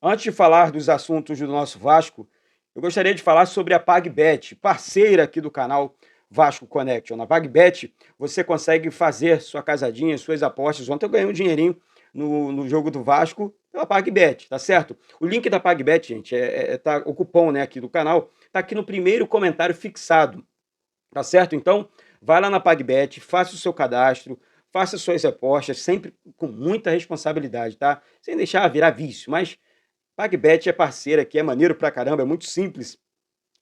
Antes de falar dos assuntos do nosso Vasco, eu gostaria de falar sobre a PagBet, parceira aqui do canal Vasco Connection. Na PagBet, você consegue fazer sua casadinha, suas apostas. Ontem eu ganhei um dinheirinho no jogo do Vasco pela PagBet, tá certo? O link da PagBet, gente, tá, o cupom, né, aqui do canal, tá aqui no primeiro comentário fixado, tá certo? Então, vai lá na PagBet, faça o seu cadastro, faça suas apostas, sempre com muita responsabilidade, tá? Sem deixar virar vício, mas PagBet é parceira aqui, é maneiro pra caramba, é muito simples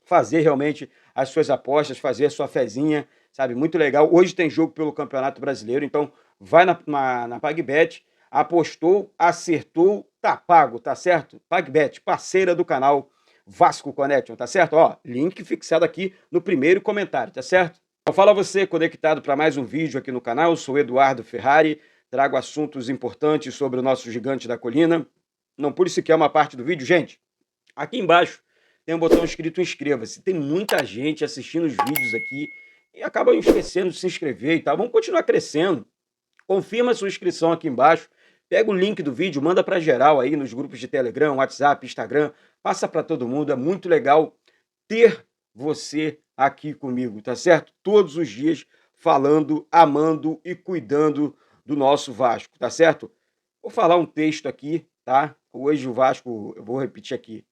fazer realmente as suas apostas, fazer a sua fezinha, sabe? Muito legal. Hoje tem jogo pelo Campeonato Brasileiro, então vai na PagBet, apostou, acertou, tá pago, tá certo? PagBet, parceira do canal Vasco Connection, tá certo? Ó, link fixado aqui no primeiro comentário, tá certo? Então fala você conectado para mais um vídeo aqui no canal, eu sou Eduardo Ferrari, trago assuntos importantes sobre o nosso gigante da colina. Não pule sequer uma parte do vídeo, gente. Aqui embaixo tem um botão escrito inscreva-se. Tem muita gente assistindo os vídeos aqui e acaba esquecendo de se inscrever e tal. Vamos continuar crescendo. Confirma a sua inscrição aqui embaixo. Pega o link do vídeo, manda para geral aí nos grupos de Telegram, WhatsApp, Instagram. Passa para todo mundo. É muito legal ter você aqui comigo, tá certo? Todos os dias falando, amando e cuidando do nosso Vasco, tá certo? Vou falar um texto aqui, tá? Hoje o Vasco, eu vou repetir aqui,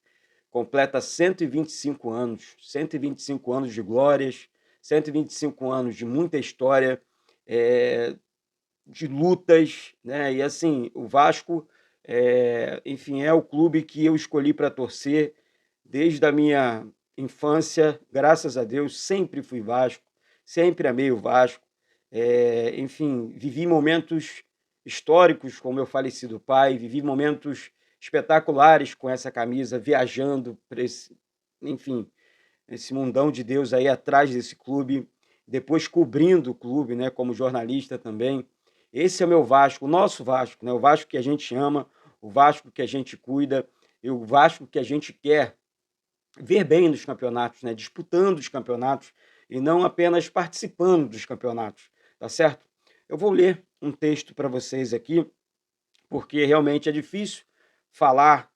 completa 125 anos, 125 anos de glórias, 125 anos de muita história, é, de lutas, né? E assim, o Vasco, enfim, é o clube que eu escolhi para torcer desde a minha infância, graças a Deus, sempre fui Vasco, sempre amei o Vasco. Enfim, vivi momentos históricos com meu falecido pai, vivi momentos espetaculares com essa camisa, viajando para esse, enfim, esse mundão de Deus aí atrás desse clube, depois cobrindo o clube, né, como jornalista também. Esse é o meu Vasco, o nosso Vasco, né, o Vasco que a gente ama, o Vasco que a gente cuida, e o Vasco que a gente quer ver bem nos campeonatos, né, disputando os campeonatos e não apenas participando dos campeonatos, tá certo? Eu vou ler um texto para vocês aqui, porque realmente é difícil falar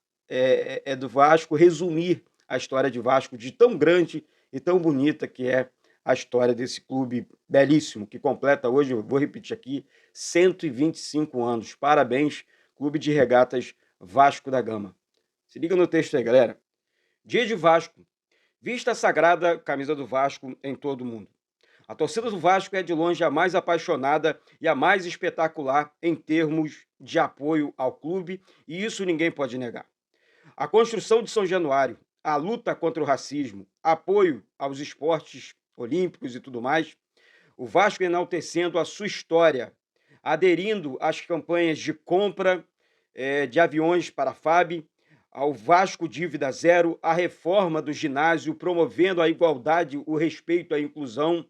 do Vasco, resumir a história de Vasco de tão grande e tão bonita que é a história desse clube belíssimo, que completa hoje, eu vou repetir aqui, 125 anos. Parabéns, Clube de Regatas Vasco da Gama. Se liga no texto aí, galera. Dia de Vasco. Vista a sagrada camisa do Vasco em todo o mundo. A torcida do Vasco é de longe a mais apaixonada e a mais espetacular em termos de apoio ao clube, e isso ninguém pode negar. A construção de São Januário, a luta contra o racismo, apoio aos esportes olímpicos e tudo mais, o Vasco enaltecendo a sua história, aderindo às campanhas de compra de aviões para a FAB, ao Vasco Dívida Zero, a reforma do ginásio, promovendo a igualdade, o respeito à inclusão,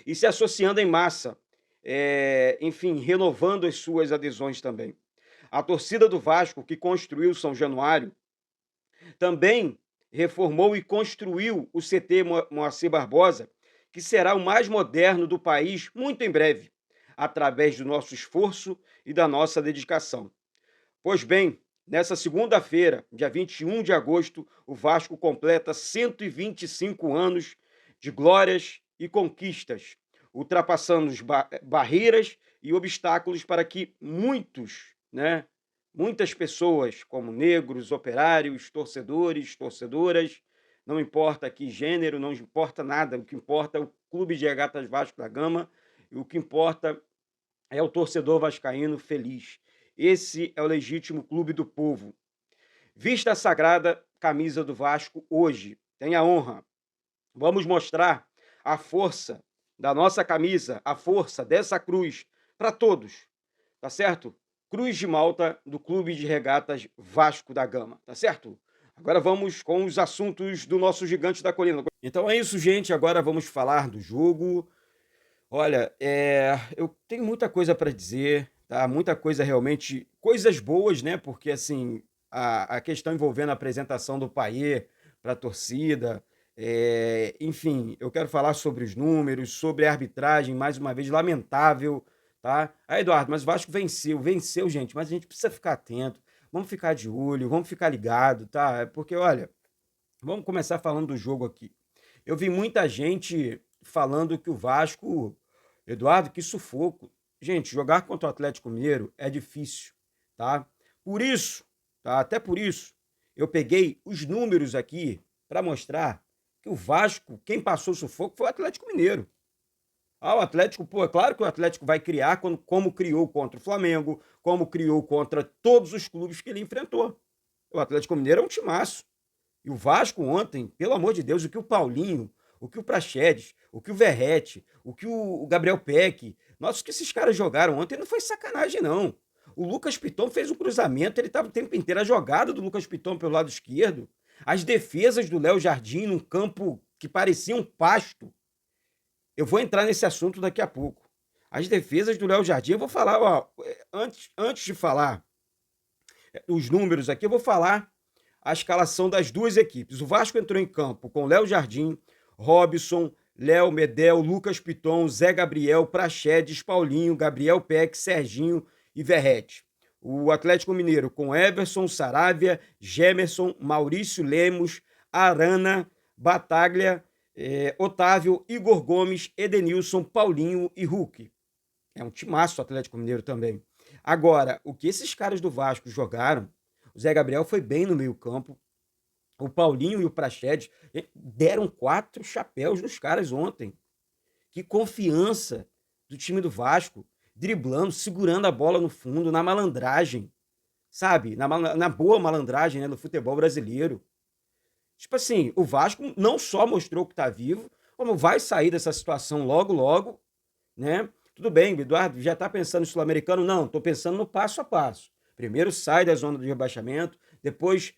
e se associando em massa, enfim, renovando as suas adesões também. A torcida do Vasco, que construiu São Januário, também reformou e construiu o CT Moacir Barbosa, que será o mais moderno do país muito em breve, através do nosso esforço e da nossa dedicação. Pois bem, nessa segunda-feira, dia 21 de agosto, o Vasco completa 125 anos de glórias e conquistas, ultrapassando barreiras e obstáculos para que muitas pessoas, como negros, operários, torcedores, torcedoras, não importa aqui gênero, não importa nada, o que importa é o Clube de Regatas Vasco da Gama, e o que importa é o torcedor vascaíno feliz. Esse é o legítimo clube do povo. Vista a sagrada camisa do Vasco hoje. Tenha honra. Vamos mostrar a força da nossa camisa, a força dessa cruz para todos, tá certo? Cruz de Malta do Clube de Regatas Vasco da Gama, tá certo? Agora vamos com os assuntos do nosso gigante da colina. Então é isso, gente. Agora vamos falar do jogo. Olha, eu tenho muita coisa para dizer, tá? Muita coisa realmente, coisas boas, né? Porque assim, a questão envolvendo a apresentação do Payet para a torcida, enfim, eu quero falar sobre os números, sobre a arbitragem, mais uma vez, lamentável, tá? Aí, Eduardo, mas o Vasco venceu, gente, mas a gente precisa ficar atento. Vamos ficar de olho, vamos ficar ligado, tá? Porque, olha, vamos começar falando do jogo aqui. Eu vi muita gente falando que o Vasco, Eduardo, que sufoco. Gente, jogar contra o Atlético Mineiro é difícil, tá? Por isso, tá? Até por isso, eu peguei os números aqui para mostrar que o Vasco, quem passou o sufoco foi o Atlético Mineiro. Ah, o Atlético, pô, é claro que o Atlético vai criar como criou contra o Flamengo, como criou contra todos os clubes que ele enfrentou. O Atlético Mineiro é um timaço. E o Vasco ontem, pelo amor de Deus, o que o Paulinho, o que o Praxedes, o que o Verratti, o que o Gabriel Peck, nossa, o que esses caras jogaram ontem não foi sacanagem, não. O Lucas Piton fez um cruzamento, ele estava o tempo inteiro. A jogada do Lucas Piton pelo lado esquerdo, as defesas do Léo Jardim num campo que parecia um pasto. Eu vou entrar nesse assunto daqui a pouco. As defesas do Léo Jardim, eu vou falar, ó, antes de falar os números aqui, eu vou falar a escalação das duas equipes. O Vasco entrou em campo com Léo Jardim, Robson, Léo Medel, Lucas Piton, Zé Gabriel, Praxedes, Paulinho, Gabriel Peck, Serginho e Verratti. O Atlético Mineiro com Everson, Saravia, Gemerson, Maurício Lemos, Arana, Bataglia, Otávio, Igor Gomes, Edenilson, Paulinho e Hulk. É um timaço o Atlético Mineiro também. Agora, o que esses caras do Vasco jogaram, o Zé Gabriel foi bem no meio-campo, o Paulinho e o Praxedes deram 4 chapéus nos caras ontem. Que confiança do time do Vasco, driblando, segurando a bola no fundo, na malandragem, sabe? Na boa malandragem, né, do futebol brasileiro. Tipo assim, o Vasco não só mostrou que tá vivo, como vai sair dessa situação logo, logo, né? Tudo bem, Eduardo, já tá pensando no Sul-Americano? Não, tô pensando no passo a passo. Primeiro sai da zona de rebaixamento, depois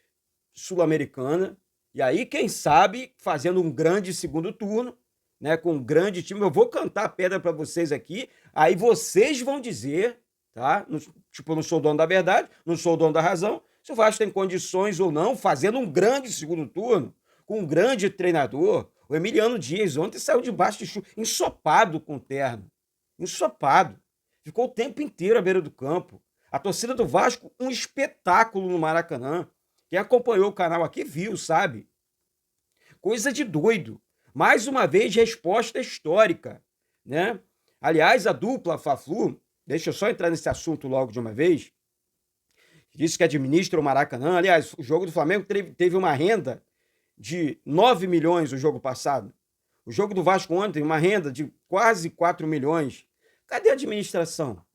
Sul-Americana, e aí, quem sabe, fazendo um grande segundo turno, né, com um grande time. Eu vou cantar pedra para vocês aqui, aí vocês vão dizer, tá? Tipo, eu não sou o dono da verdade, não sou o dono da razão, se o Vasco tem condições ou não, fazendo um grande segundo turno, com um grande treinador. O Emiliano Dias ontem saiu debaixo de chuva, ensopado com o terno. Ensopado. Ficou o tempo inteiro à beira do campo. A torcida do Vasco, um espetáculo no Maracanã. Quem acompanhou o canal aqui viu, sabe? Coisa de doido. Mais uma vez, resposta histórica, né? Aliás, a dupla Fla-Flu, deixa eu só entrar nesse assunto logo de uma vez, disse que administra o Maracanã. Aliás, o jogo do Flamengo teve uma renda de 9 milhões o jogo passado. O jogo do Vasco ontem, uma renda de quase 4 milhões. Cadê a administração?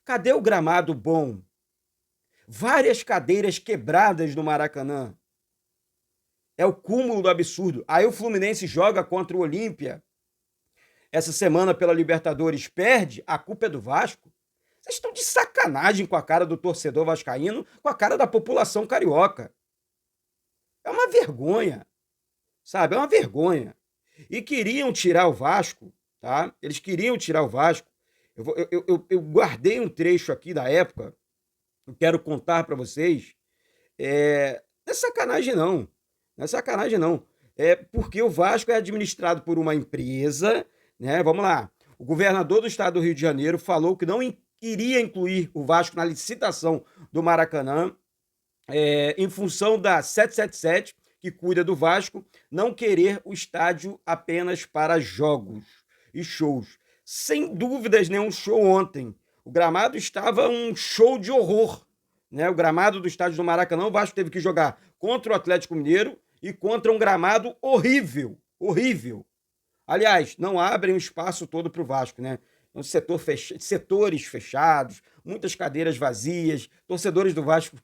Cadê o gramado bom? Várias cadeiras quebradas no Maracanã. É o cúmulo do absurdo. Aí o Fluminense joga contra o Olímpia. Essa semana pela Libertadores perde, a culpa é do Vasco. Vocês estão de sacanagem com a cara do torcedor vascaíno, com a cara da população carioca. É uma vergonha, sabe? É uma vergonha. E queriam tirar o Vasco, tá? Eles queriam tirar o Vasco. Eu guardei um trecho aqui da época, eu quero contar para vocês. Não é sacanagem, não. Não é sacanagem, não. É porque o Vasco é administrado por uma empresa, né? Vamos lá. O governador do estado do Rio de Janeiro falou que não iria incluir o Vasco na licitação do Maracanã, em função da 777, que cuida do Vasco, não querer o estádio apenas para jogos e shows. Sem dúvidas, nenhum show ontem. O gramado estava um show de horror, né? O gramado do estádio do Maracanã, o Vasco teve que jogar contra o Atlético Mineiro e contra um gramado horrível, horrível. Aliás, não abrem o espaço todo para o Vasco, né? Um setores fechados, muitas cadeiras vazias, torcedores do Vasco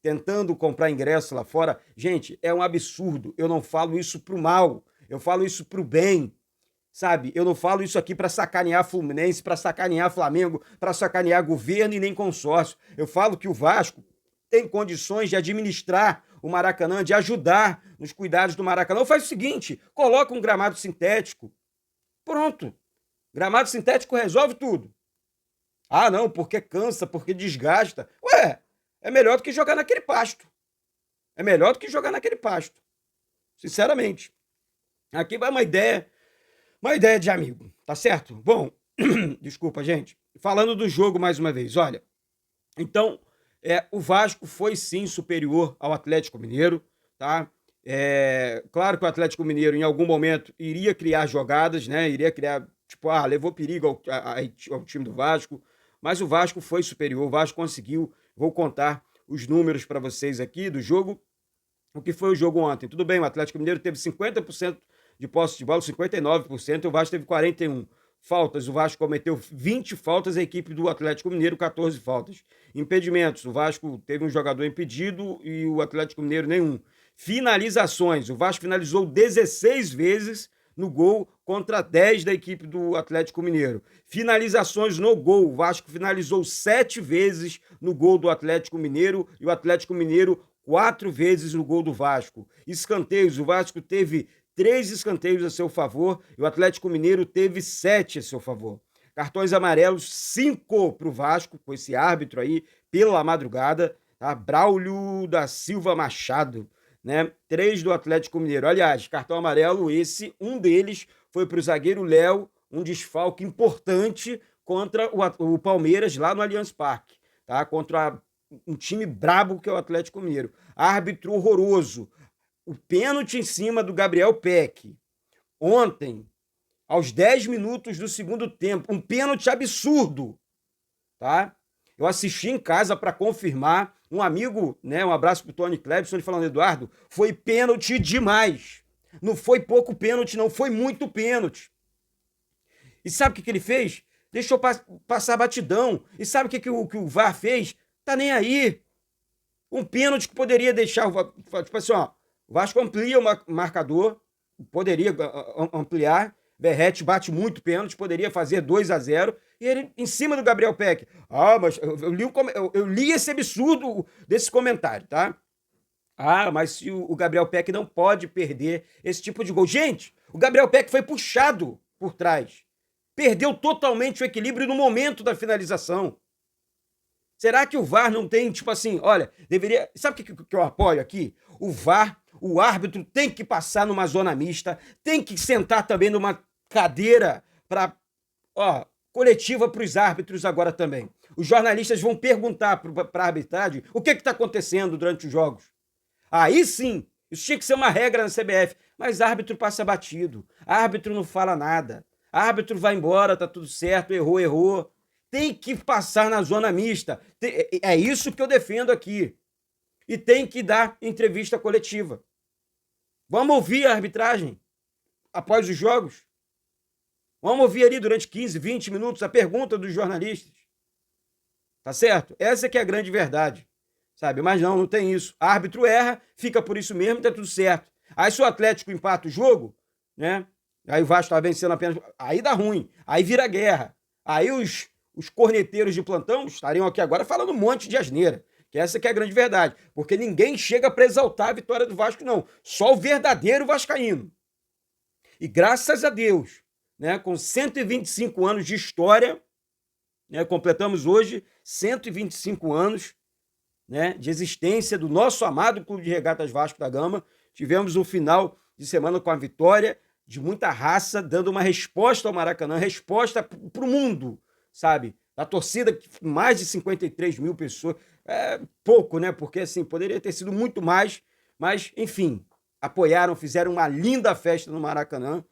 tentando comprar ingresso lá fora. Gente, é um absurdo. Eu não falo isso pro mal, eu falo isso pro bem, sabe? Eu não falo isso aqui para sacanear Fluminense, para sacanear Flamengo, para sacanear governo e nem consórcio. Eu falo que o Vasco tem condições de administrar o Maracanã, de ajudar nos cuidados do Maracanã. Ou faz o seguinte, coloca um gramado sintético. Pronto. Gramado sintético resolve tudo. Ah, não, porque cansa, porque desgasta. Ué, é melhor do que jogar naquele pasto. É melhor do que jogar naquele pasto. Sinceramente. Aqui vai uma ideia de amigo, tá certo? Bom, desculpa, gente. Falando do jogo mais uma vez, olha. Então, O Vasco foi sim superior ao Atlético Mineiro, tá? Claro que o Atlético Mineiro, em algum momento, iria criar jogadas, né? Iria criar, tipo, levou perigo ao time do Vasco, mas o Vasco foi superior, o Vasco conseguiu. Vou contar os números para vocês aqui do jogo. O que foi o jogo ontem? Tudo bem, o Atlético Mineiro teve 50% de posse de bola, 59%, e o Vasco teve 41%. Faltas, o Vasco cometeu 20 faltas, a equipe do Atlético Mineiro 14 faltas. Impedimentos, o Vasco teve um jogador impedido e o Atlético Mineiro nenhum. Finalizações, o Vasco finalizou 16 vezes no gol contra 10 da equipe do Atlético Mineiro. Finalizações no gol, o Vasco finalizou 7 vezes no gol do Atlético Mineiro e o Atlético Mineiro 4 vezes no gol do Vasco. Escanteios, o Vasco teve 3 escanteios a seu favor e o Atlético Mineiro teve 7 a seu favor. Cartões amarelos, 5 para o Vasco, com esse árbitro aí, pela madrugada, tá? Braulio da Silva Machado, né? 3 do Atlético Mineiro. Aliás, cartão amarelo um deles foi para o zagueiro Léo, um desfalque importante contra o Palmeiras lá no Allianz Parque, tá? Contra um time brabo que é o Atlético Mineiro. Árbitro horroroso. O pênalti em cima do Gabriel Peck. Ontem, aos 10 minutos do segundo tempo. Um pênalti absurdo. Tá? Eu assisti em casa para confirmar. Um amigo, né, um abraço pro Tony Clebson, ele falando, Eduardo, foi pênalti demais. Não foi pouco pênalti, não. Foi muito pênalti. E sabe o que ele fez? Deixou passar batidão. E sabe o que o VAR fez? Tá nem aí. Um pênalti que poderia deixar tipo assim, ó, o Vasco amplia o marcador, poderia ampliar, Verratti bate muito pênalti, poderia fazer 2-0, e ele em cima do Gabriel Peck. Mas eu li esse absurdo desse comentário, tá? Mas se o Gabriel Peck não pode perder esse tipo de gol. Gente, o Gabriel Peck foi puxado por trás. Perdeu totalmente o equilíbrio no momento da finalização. Será que o VAR não tem, tipo assim, olha, deveria... Sabe o que eu apoio aqui? O VAR, o árbitro tem que passar numa zona mista, tem que sentar também numa cadeira para, coletiva para os árbitros agora também. Os jornalistas vão perguntar para a arbitragem o que está acontecendo durante os jogos. Aí sim, isso tinha que ser uma regra na CBF, mas árbitro passa batido, árbitro não fala nada, árbitro vai embora, tá tudo certo, errou. Tem que passar na zona mista. É isso que eu defendo aqui. E tem que dar entrevista coletiva. Vamos ouvir a arbitragem após os jogos. Vamos ouvir ali durante 15, 20 minutos a pergunta dos jornalistas. Tá certo? Essa que é a grande verdade. Sabe? Mas não tem isso. O árbitro erra, fica por isso mesmo e tá tudo certo. Aí se o Atlético empata o jogo, né? Aí o Vasco tá vencendo apenas... Aí dá ruim. Aí vira guerra. Aí os corneteiros de plantão estariam aqui agora falando um monte de asneira, que essa que é a grande verdade, porque ninguém chega para exaltar a vitória do Vasco, não. Só o verdadeiro vascaíno. E graças a Deus, né, com 125 anos de história, né, completamos hoje 125 anos, né, de existência do nosso amado Clube de Regatas Vasco da Gama. Tivemos um final de semana com a vitória de muita raça, dando uma resposta ao Maracanã, resposta para o mundo, sabe? A torcida, mais de 53 mil pessoas, pouco, né? Porque, assim, poderia ter sido muito mais, mas, enfim, apoiaram, fizeram uma linda festa no Maracanã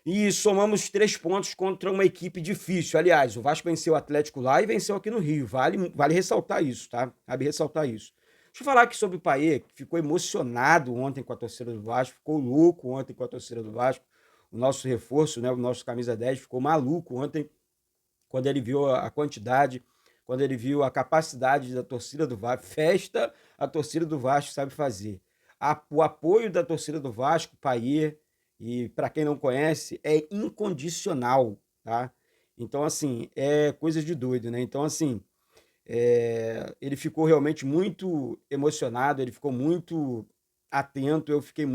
e somamos 3 pontos contra uma equipe difícil. Aliás, o Vasco venceu o Atlético lá e venceu aqui no Rio. Vale ressaltar isso, tá? Cabe ressaltar isso. Deixa eu falar aqui sobre o Payet, que ficou emocionado ontem com a torcida do Vasco, ficou louco ontem com a torcida do Vasco. O nosso reforço, né, o nosso camisa 10, ficou maluco ontem quando ele viu a quantidade, quando ele viu a capacidade da torcida do Vasco. Festa a torcida do Vasco sabe fazer. O apoio da torcida do Vasco, Payet, e para quem não conhece, é incondicional, tá? Então, assim, é coisa de doido, né? Então, assim, ele ficou realmente muito emocionado, ele ficou muito atento, eu fiquei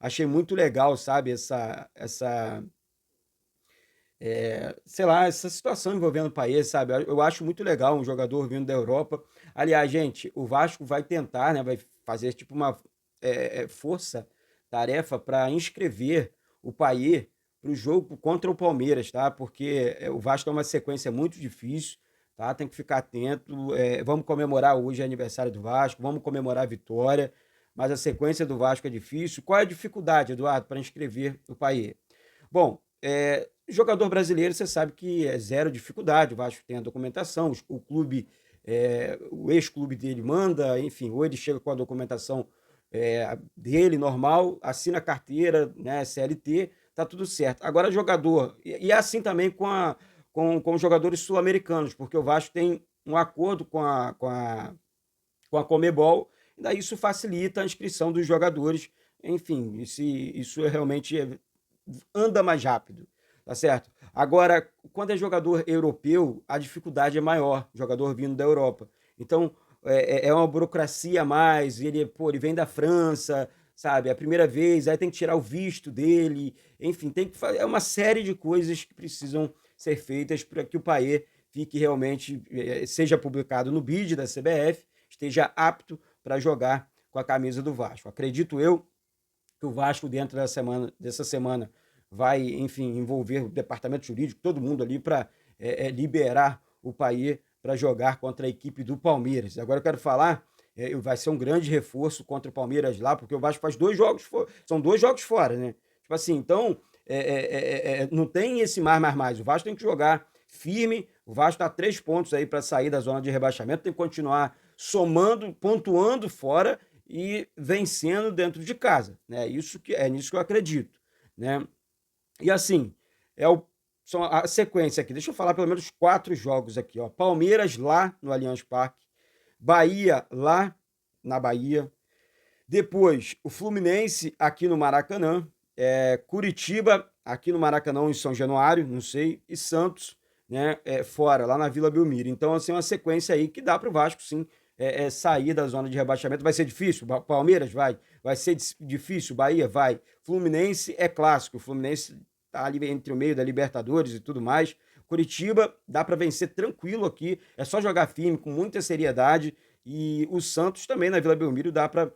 achei muito legal, sabe, sei lá, essa situação envolvendo o país, sabe? Eu acho muito legal um jogador vindo da Europa. Aliás, gente, o Vasco vai tentar, né? Vai fazer tipo uma força-tarefa para inscrever o Payet para o jogo contra o Palmeiras, tá? Porque o Vasco é uma sequência muito difícil, tá? Tem que ficar atento. Vamos comemorar hoje o aniversário do Vasco, vamos comemorar a vitória, mas a sequência do Vasco é difícil. Qual é a dificuldade, Eduardo, para inscrever o Payet? Bom, jogador brasileiro, você sabe que é zero dificuldade. O Vasco tem a documentação, o clube, o ex-clube dele manda, enfim, ou ele chega com a documentação dele normal, assina a carteira, né, CLT, tá tudo certo. Agora, jogador, e é assim também com os jogadores sul-americanos, porque o Vasco tem um acordo com a Comebol, e daí isso facilita a inscrição dos jogadores. Enfim, isso realmente anda mais rápido, tá certo? Agora, quando é jogador europeu, a dificuldade é maior, jogador vindo da Europa. Então, é uma burocracia a mais, ele vem da França, sabe? É a primeira vez, aí tem que tirar o visto dele, enfim, tem que fazer, é uma série de coisas que precisam ser feitas para que o Payet fique realmente, seja publicado no BID da CBF, esteja apto para jogar com a camisa do Vasco. Acredito eu que o Vasco, dentro dessa semana, vai, enfim, envolver o departamento jurídico, todo mundo ali, para liberar o Payet para jogar contra a equipe do Palmeiras. Agora eu quero falar, vai ser um grande reforço contra o Palmeiras lá, porque o Vasco faz 2 jogos, são 2 jogos fora, né? Tipo assim, então, não tem esse mais. O Vasco tem que jogar firme, o Vasco está a 3 pontos aí para sair da zona de rebaixamento, tem que continuar somando, pontuando fora e vencendo dentro de casa, né? Nisso que eu acredito, né? E assim, são a sequência aqui. Deixa eu falar pelo menos 4 jogos aqui, ó. Palmeiras lá no Allianz Parque, Bahia lá na Bahia, depois o Fluminense aqui no Maracanã, Curitiba aqui no Maracanã em São Januário, não sei, e Santos, né, fora, lá na Vila Belmiro. Então, assim, uma sequência aí que dá para o Vasco, sim, sair da zona de rebaixamento. Vai ser difícil? Palmeiras vai. Vai ser difícil? Bahia vai. Fluminense é clássico. O Fluminense tá ali entre o meio da Libertadores e tudo mais. Curitiba dá para vencer tranquilo aqui. É só jogar firme, com muita seriedade. E o Santos também na Vila Belmiro dá para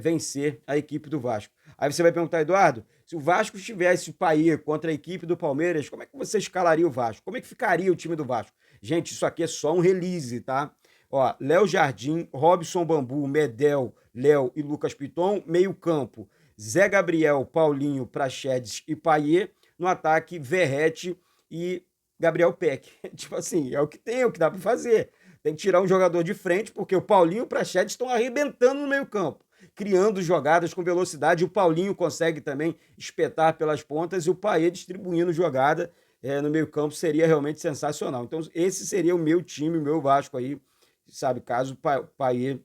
vencer a equipe do Vasco. Aí você vai perguntar, Eduardo, se o Vasco tivesse o Payet contra a equipe do Palmeiras, como é que você escalaria o Vasco? Como é que ficaria o time do Vasco? Gente, isso aqui é só um release, tá? Ó, Léo Jardim, Robson Bambu, Medel, Léo e Lucas Piton, meio campo, Zé Gabriel, Paulinho, Praxedes e Payet, no ataque, Verrete e Gabriel Peck. Tipo assim, é o que tem, é o que dá para fazer. Tem que tirar um jogador de frente, porque o Paulinho e o Praxedes estão arrebentando no meio campo, criando jogadas com velocidade. O Paulinho consegue também espetar pelas pontas e o Payet distribuindo jogada no meio campo seria realmente sensacional. Então esse seria o meu time, o meu Vasco aí, sabe, caso o Payet,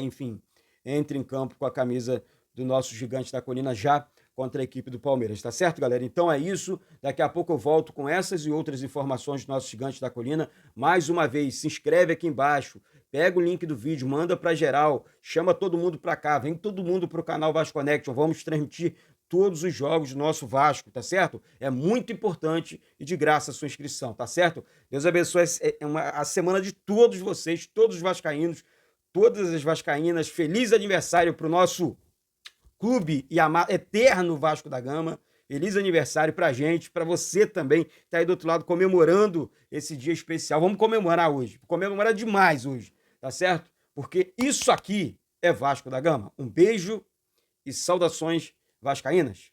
enfim, entre em campo com a camisa do nosso Gigante da Colina já contra a equipe do Palmeiras, tá certo, galera? Então é isso, daqui a pouco eu volto com essas e outras informações do nosso Gigante da Colina. Mais uma vez, se inscreve aqui embaixo, pega o link do vídeo, manda para geral, chama todo mundo para cá, vem todo mundo pro canal Vasco Connection, vamos transmitir todos os jogos do nosso Vasco, tá certo? É muito importante e de graça a sua inscrição, tá certo? Deus abençoe a semana de todos vocês, todos os vascaínos, todas as vascaínas. Feliz aniversário pro nosso clube e eterno Vasco da Gama. Feliz aniversário pra gente, pra você também, que tá aí do outro lado comemorando esse dia especial. Vamos comemorar hoje, comemorar demais hoje, tá certo? Porque isso aqui é Vasco da Gama. Um beijo e saudações vascaínas.